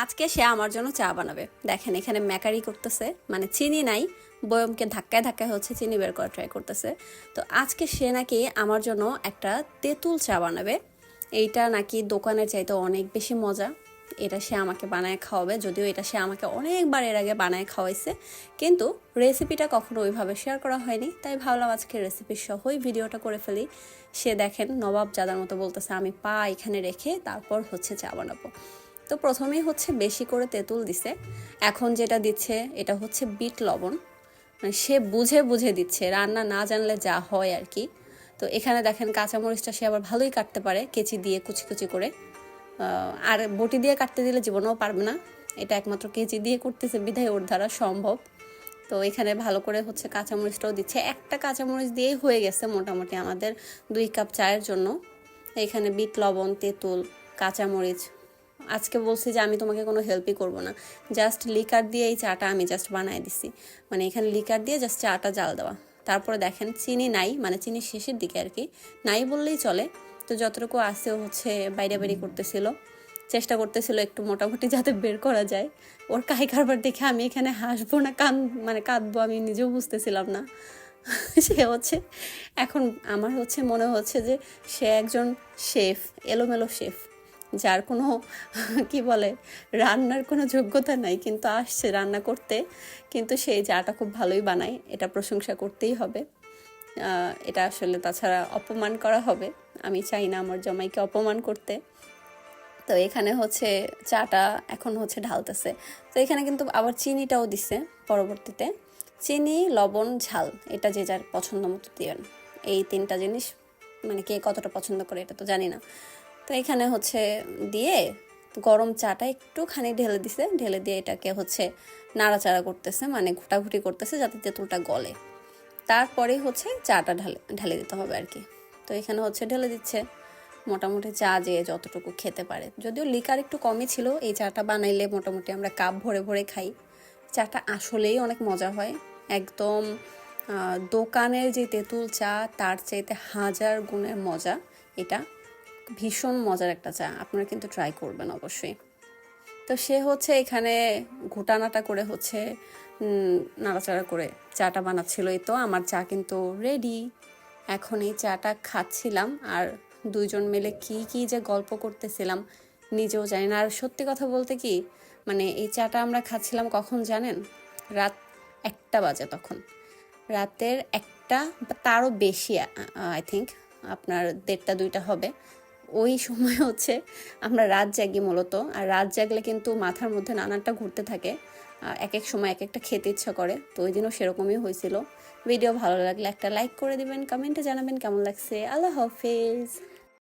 আজকে সে আমার জন্য চা বানাবে। দেখেন এখানে ম্যাকারি করতেছে, মানে চিনি নাই, বয়মকে ধাক্কায় ধাক্কায় হচ্ছে চিনি বের করা ট্রাই করতেছে। তো আজকে সে নাকি আমার জন্য একটা তেঁতুল চা বানাবে। এইটা নাকি দোকানের চাইতে অনেক বেশি মজা। এটা সে আমাকে বানায় খাওয়াবে, যদিও এটা সে আমাকে অনেকবার এর আগে বানায় খাওয়াইছে, কিন্তু রেসিপিটা কখনো ওইভাবে শেয়ার করা হয়নি। তাই ভাবলাম আজকে রেসিপি সহই ভিডিওটা করে ফেলি। সে দেখেন নবাব জাদার মতো বলতেছে আমি পা এখানে রেখে তারপর হচ্ছে চা বানাবো। তো প্রথমেই হচ্ছে বেশি করে তেঁতুল দিছে। এখন যেটা দিচ্ছে এটা হচ্ছে বিট লবণ, মানে সে বুঝে বুঝে দিচ্ছে, রান্না না জানলে যা হয় আর কি। তো এখানে দেখেন কাঁচামরিচটা সে আবার ভালোই কাটতে পারে, কেচি দিয়ে কুচি কুচি করে। আর বটি দিয়ে কাটতে দিলে জীবনেও পারবে না, এটা একমাত্র কেচি দিয়ে করতেছে বিধায় ওর দ্বারা সম্ভব। তো এখানে ভালো করে হচ্ছে কাঁচামরিচটাও দিচ্ছে, একটা কাঁচামরিচ দিয়েই হয়ে গেছে মোটামুটি আমাদের 2 কাপ চায়ের জন্য। এখানে বিট লবণ, তেঁতুল, কাঁচামরিচ। আজকে বলছি যে আমি তোমাকে কোনো হেল্পই করব না, জাস্ট লিকার দিয়ে এই চাটা আমি জাস্ট বানাই দিছি, মানে এখানে লিকার দিয়ে জাস্ট চাটা জাল দেওয়া। তারপরে দেখেন চিনি নাই, মানে চিনি শেষের দিকে আর কি, নাই বললেই চলে। তো যতটুকু আসে হচ্ছে বাইরে বাইরে করতেছিল, চেষ্টা করতেছিল একটু মোটামুটি যাতে বের করা যায়। ওর কাই কারবার দেখে আমি এখানে হাসবো না মানে কাঁদবো আমি নিজেও বুঝতেছিলাম না। সে হচ্ছে এখন আমার হচ্ছে মনে হচ্ছে যে সে একজন শেফ, এলোমেলো শেফ, যার কোনো কি বলে রান্নার কোনো যোগ্যতা নাই, কিন্তু আসছে রান্না করতে। কিন্তু সেই চাটা খুব ভালোই বানায়, এটা প্রশংসা করতেই হবে। এটা আসলে তাছাড়া অপমান করা হবে, আমি চাই না আমার জামাইকে অপমান করতে। তো এখানে হচ্ছে চাটা এখন হচ্ছে ঢালতেছে। তো এখানে কিন্তু আবার চিনিটাও দিছে পরবর্তীতে। চিনি, লবণ, ঝাল এটা যে যার পছন্দ মতো দিবেন। এই 3টা জিনিস মানে কে কতটা পছন্দ করে এটা তো জানি না। তো এখানে হচ্ছে দিয়ে গরম চাটা একটুখানি ঢেলে দিছে, ঢেলে দিয়ে এটাকে হচ্ছে নাড়াচাড়া করতেছে, মানে ঘোটাঘুটি করতেছে যাতে তেঁতুলটা গলে। তারপরে হচ্ছে চাটা ঢেলে দিতে হবে আর কি। তো এখানে হচ্ছে ঢেলে দিচ্ছে মোটামুটি চা যে যতটুকু খেতে পারে, যদিও লিকার একটু কমই ছিল। এই চাটা বানাইলে মোটামুটি আমরা কাপ ভরে ভরে খাই। চাটা আসলেই অনেক মজা হয়, একদম দোকানের যে তেঁতুল চা তার চাইতে 1000 গুণের মজা। এটা ভীষণ মজার একটা চা, আপনারা কিন্তু ট্রাই করবেন অবশ্যই। তো সে হচ্ছে এখানে ঘুটানাটা করে হচ্ছে নাড়াচাড়া করে চাটা বানাচ্ছিল। এই তো আমার চা কিন্তু রেডি। এখন এই চাটা খাচ্ছিলাম আর দুইজন মিলে কি কি যে গল্প করতেছিলাম নিজেও জানি না। আর সত্যি কথা বলতে কি, মানে এই চাটা আমরা খাচ্ছিলাম কখন জানেন? রাত 1টা বাজে তখন, রাতের 1টা বা তারও বেশি, আই থিঙ্ক আপনার 1:30 2টা হবে। ওই সময় হচ্ছে আমরা রাত জাগি মূলত, আর রাত জাগলে কিন্তু মাথার মধ্যে নানানটা ঘুরতে থাকে, এক এক সময় এক একটা খেতে ইচ্ছা করে। তো ওই দিনও সেরকমই হয়েছিল। ভিডিও ভালো লাগলে একটা লাইক করে দিবেন, কমেন্টে জানাবেন কেমন লাগছে। আল্লাহ হাফেজ।